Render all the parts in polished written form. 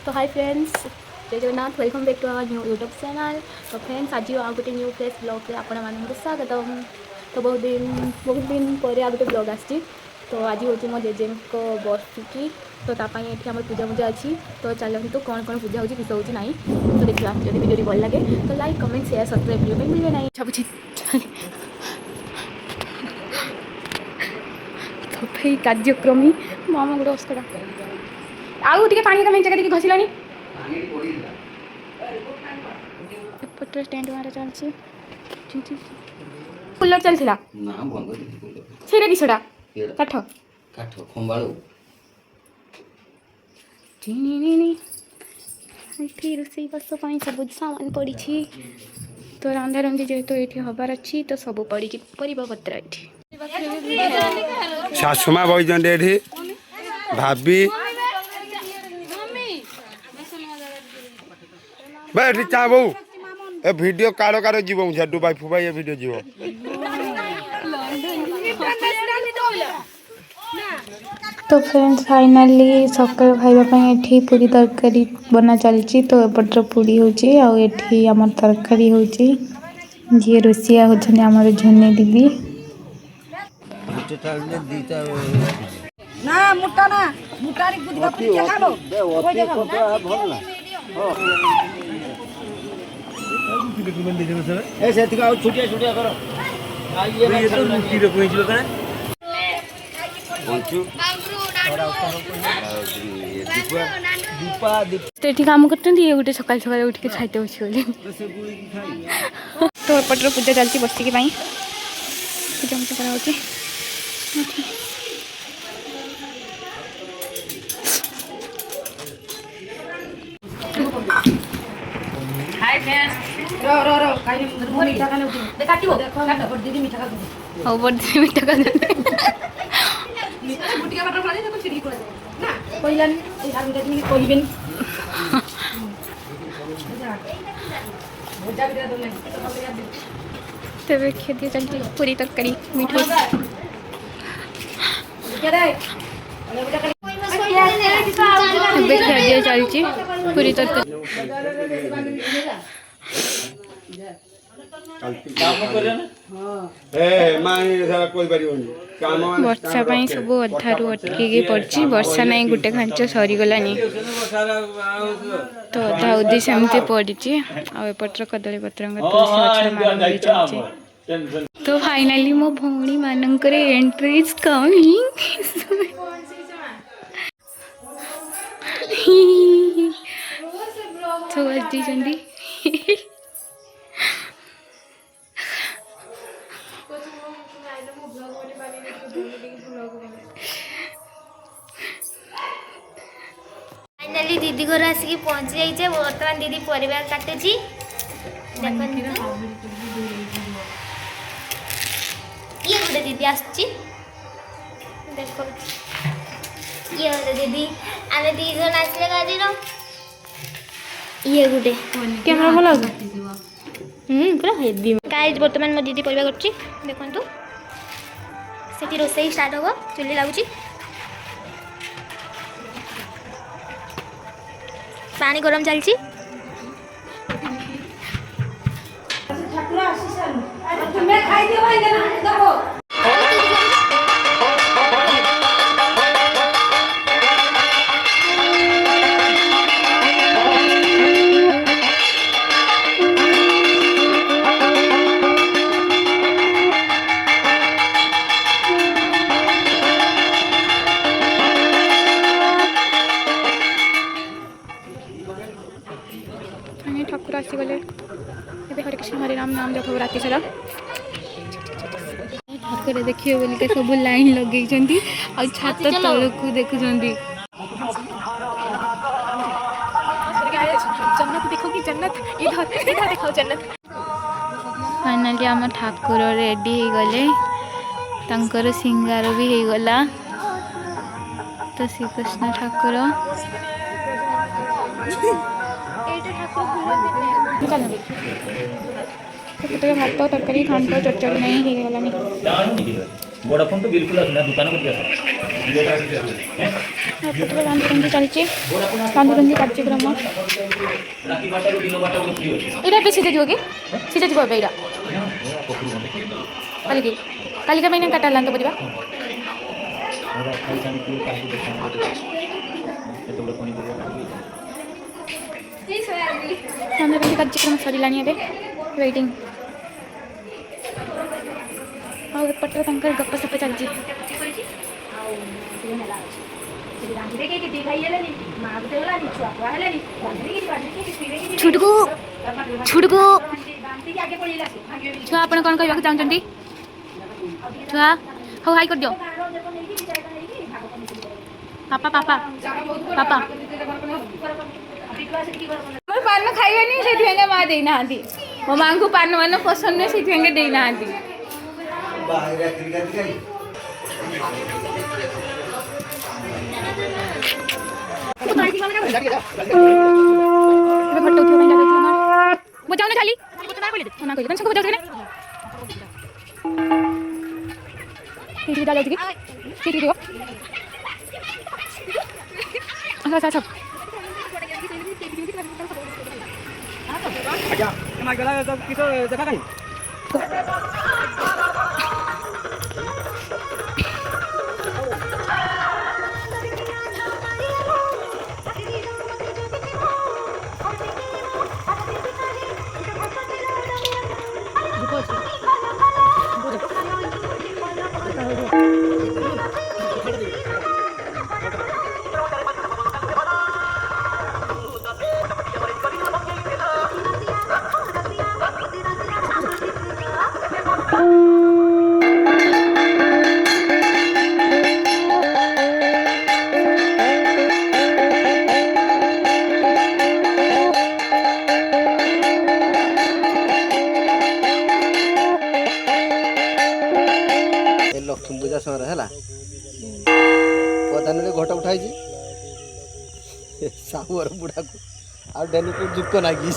तो hi friends, जय Jagannath, welcome back to our new YouTube channel. तो फ्रेंड्स आज आ गोटे न्यू फ्रेश ब्लॉग आपण मानक स्वागतम। तो बहुत दिन पर आ गोटे ब्लॉग आसी। तो आज हूँ मो जेजे को बर्षिकी। तो तापाई ये आम पूजा पूजा अच्छी। तो चलते कौन कौन पूजा होगी किस होगी ना तो देखा जब वीडियो भल लगे तो like comment share subscribe video मिले ना सब। तो भाई कार्यक्रमी मामा गोटे अस्कड़ा आउ टे पानी कमेंट जगह घसलानी एपटे टेंट मारा चलছি कूलर चलছিলা না বন্ধ দিদি কইলো সেটা কি সেটা কাঠ কাঠ খম্বাଳୁ টিনি এଠି ରୋଷେଇ ବାସ ପାଇଁ ସବୁ ସାମାନ ପଡ଼ିଛି। ତ ରାନ୍ଧା ରନ୍ଧି ଯେହେତୁ ଏଠି ହବାର ଅଛି ତ ସବୁ ପଡ଼ିକି ପରିବା ପତ୍ର ଏଠି ଶାଶୁମା ବଇଛନ୍ତି ଏଠି ଭାବି ଏଠି ଚା ବୋଉ ए वीडियो कारो कारो जीव झड्डू भाई फुबाई ये वीडियो जीव तो फ्रेंड्स फाइनली सकाळ खाइबा एठी पूरी तरकारी बना चलची। तो एपटर पूरी होची आ एठी हमर तरकारी होची जे रोसिया होछन हमर झन्ने दीदी ना मुट्टा ना मुट्टारी बुद्धि पूरी के खाबो कोई जगह भल ना ए सेति का छुटिया छुटिया करो ये तो मुक्ति रे कोइ जलो कने ପଞ୍ଚୁ ଦୀପା तो ये काम करते ये गोटे सकाल सकाल उठ के खाते अच्छे बोली। तो एपटर पूजा चलती बस की पूजा पूजा कराऊँ हाय फ्रेंड्स रो रो रो काई मीठा खाने दे काटिबो देखो बड़ दीदी मीठा खा दे और बड़ दीदी मीठा का मीठा गुटिया बटर खा दे तो चिड़ी को ना कोइलान ए आर मीठा तुम्ही कोइबेन मजा बिरा दो नहीं तबे खेती चलती पूरी तरकारी मीठा क्या रे तबे खेती चलती पूरी तरकारी ए मानी सारा कोई परिबनी काम वर्षा पाई सब अधारू अटकी पड़ी वर्षा ना गोटे खांच सरीगलानी तो अधा उदी सेमती पड़ी आपर कदली पत्र तो फाइनली मो भौणी मानकर एंट्री इज कमिंग तो बजी फाइनली दीदी घर आसिक पहुँची जाइए। बर्तमान दीदी परिवार काटुची ये गोटे दीदी आसुची देखो ये गोटे दीदी आम दी जन आसले गाड़ी ये गोटे कैमरा भल पूरा हेवी गाइस बर्तमान मो दीदी परिवार करची देखंतु सेठी रोसई स्टार्ट होगो चुली लागुची पानी गरम चलची ठाकुर आशीष तुम्हें खाई दियो भाई देखो ठाकुर आसीगले हरे कृष्ण हरे राम नाम जप राति सारा ठाकुर देखिए बोल के सब लाइन लगे छात तलक देखुं जन्नत देखो कि जन्नत इधर इधर देखो जन्नत। फाइनली आम ठाकुर रेडी हो गले तंकर सिंगार भी हो गला। तो श्रीकृष्ण ठाकुर भात तरकारी घाट चरचड़ी नहीं हो गलानी बड़ा फोन तो बिल्कुल दुकान को ଏପଟରେ ରାନ୍ଧିରନ୍ଧି ଚାଲିଛି ରାନ୍ଧିରନ୍ଧି କାର୍ଯ୍ୟକ୍ରମ ଏଇଟା ଏବେ ସିଝା ଯିବ କି ସିଝା ଯିବ ଏବେ ଏଇଟା କାଲିକି କାଲିକା ପାଇଁ କାଟା ହେଲାନି ତ ପରିବା ରାନ୍ଧିରନ୍ଧି କାର୍ଯ୍ୟକ୍ରମ ସରିଲାଣି ଏବେ ୱେଟିଂ ଆଉ ଏପଟରେ ତାଙ୍କର ଗପସପ ଚାଲିଛି ଛୁଟକୁ ଛୁଟକୁ ଛୁଆ ଆପଣ କ'ଣ କହିବାକୁ ଚାହୁଁଛନ୍ତି ଛୁଆ ହଉ ହାଇ କରିଦିଅ ପାପା ପାପା ପାପା ମୋର ପାନ ଖାଇବେନି ସେଇଥିପାଇଁ ମା ଦେଇନାହାନ୍ତି ମୋ ମାଙ୍କୁ ପାନ ମାନ ପସନ୍ଦ ନୁହେଁ ସେଇଥିପାଇଁ ଦେଇନାହାନ୍ତି बजाउन खाली लक्ष्मी पूजा समय है पदान घट उठाई साहुर बुढ़ा को आ डेली को जुक नागी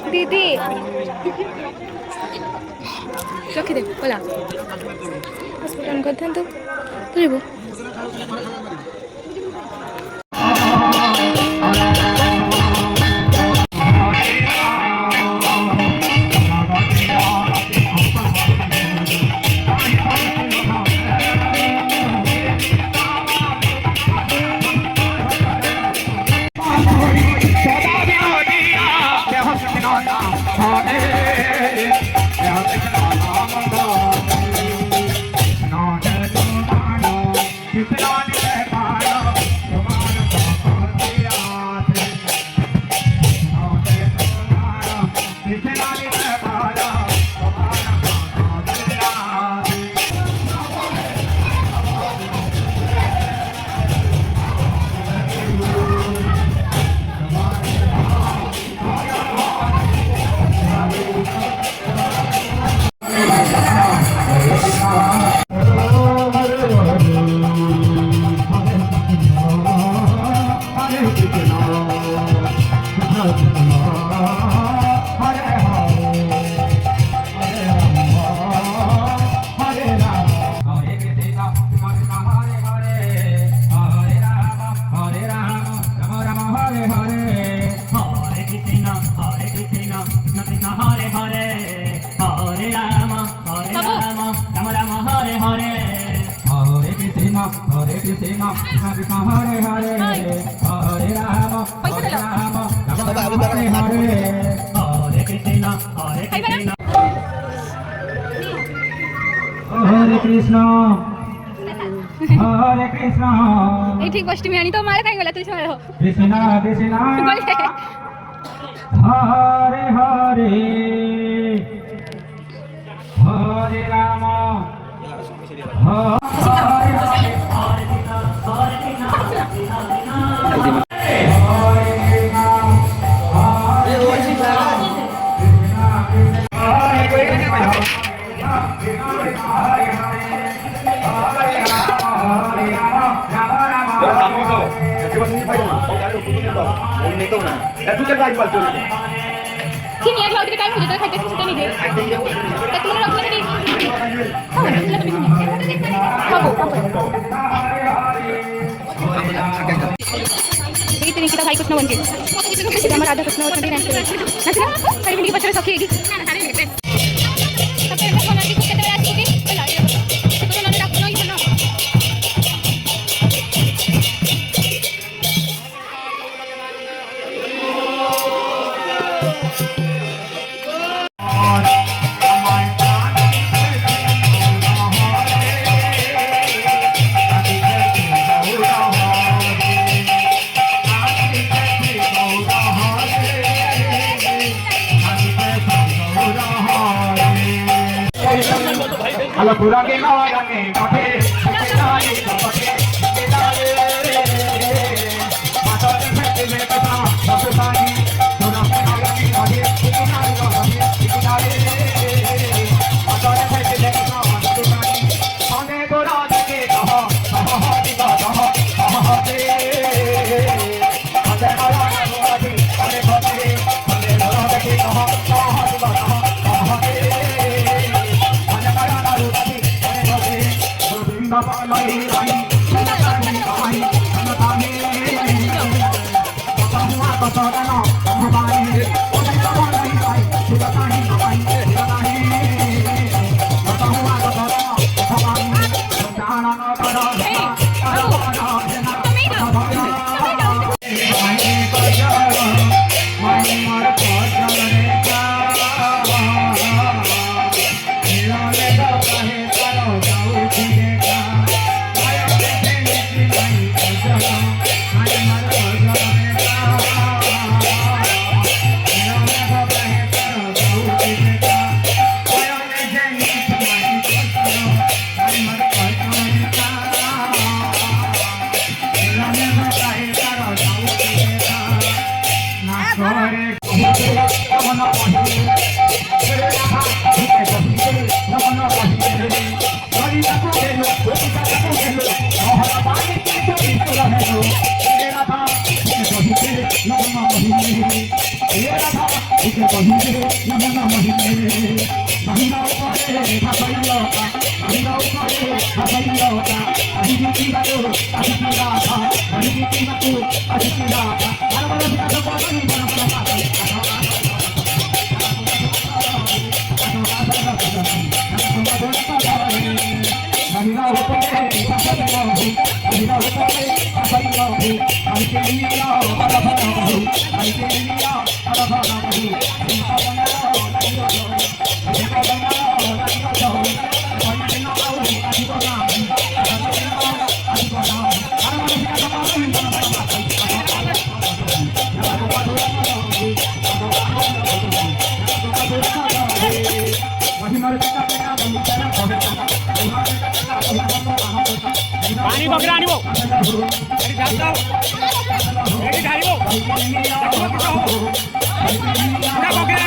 दीदी रखिदे गला हॉस्पिटल करते तो बुझबू हरे कृष्ण हरे कृष्ण ये गोष्ठी आनी तो मारे कहीं गला तुझे मारो कृष्ण कृष्ण बोले Hare Hare Hare Ram Sini ya, kalau kita kain udah terkait kita nih deh. Kita keluar lagi nih. Oh, kita lebih sini. Apa? Jadi ini kita hari Krishna Wanji. Kita sama Radha Krishna Wanji nanti. Nanti lah, hari ini pacar sakit lagi. Hari ini. Tapi kalau nanti kita terus lagi, kalau nanti aku lagi mana? Kalau kurang ke orang ni, kafir, kafir, kafir, masa ni mesti mereka satu lagi, sudah lagi, kafir, masa ni mesti mereka satu lagi, ane korang lagi, ane orang lagi, पानी बकरा आनी वो मेरी जाता मेरी ढाई वो ना बकरा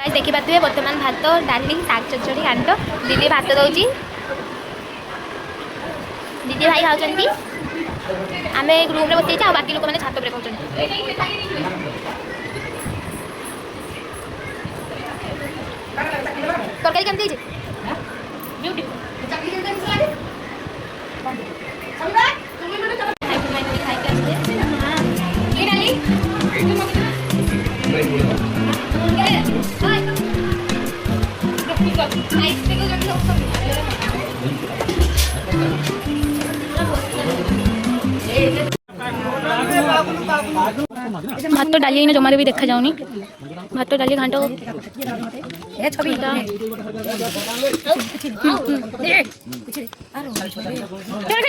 देखी पाते बर्तमान भात डाली शाग चचड़ी घाट दीदी भात दौची दीदी भाई खाऊँ आम एक रूम बस आ बाकी लोक मैंने छात पर खाऊँ तरकारी केमती भात डाली ना जमारे भी देखा जाऊनी भात डाली घाट खाली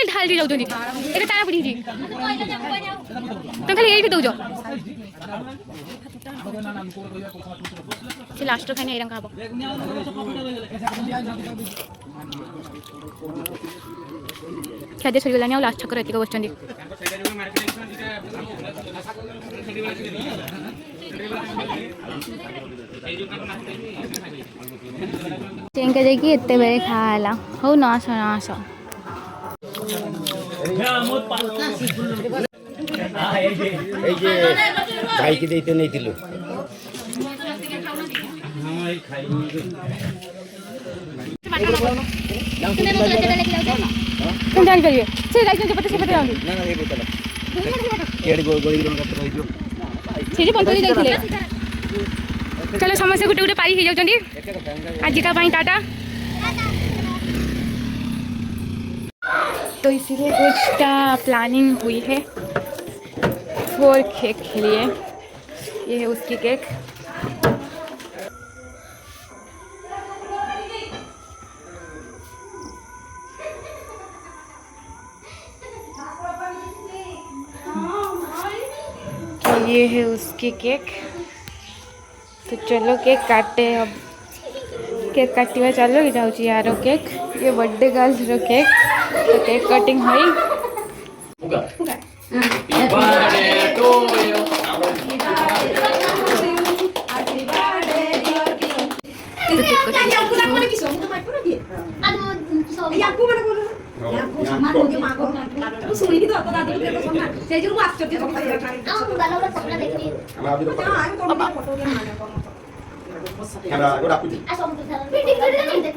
ढाल दी जाऊँ ये टाणा पड़ी तुम खाली यही भी दौज से लास्ट खाने रंग हम खाद्य सरीगलानी लास्ट छक एतिक बस चेंका जाकि एते बेले खाला हो न आस न आस এই যে ভাইকে দিতে নেইছিল तुम जान करिए से गाइस जो पता से पता जाऊंगी ना ना ये बोतल केड़ी गोली रंग का रहियो से जे पंतली जाइथिले चलो समस्या गुटे गुटे पारी हे जाउचंदी आज का पाई टाटा तो इसीलिए कुछ प्लानिंग हुई है 4 केक के लिए ये है उसकी केक तो ये है उसकी केक तो चलो केक काटे अब केक काटिवा चलो जाऊँगी यार केक ये बर्थडे गर्ल रो केक तो केक कटिंग हुई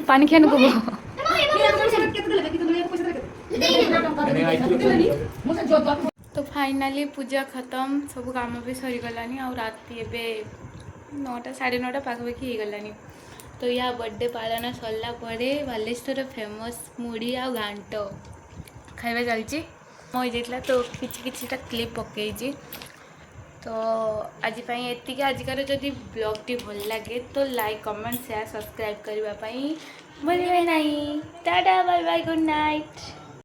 पानी खाने को तो फाइनाली पूजा खत्म सब काम भी सरी गलानी और राति एबे 9टा 9:30 पाखापाखि हो गलानी तो या बर्थडे पालन सरला परे बालेश्वर फेमस मुढ़ी आ घांट खाଇବା चलती मई जाइला तो किछिटा क्लिप पकई तो आज एतिक आजिकार जदि ब्लॉगटी भल लगे तो लाइक कमेंट शेयर सब्सक्राइब करने भूलिए नहीं tata bye bye good night.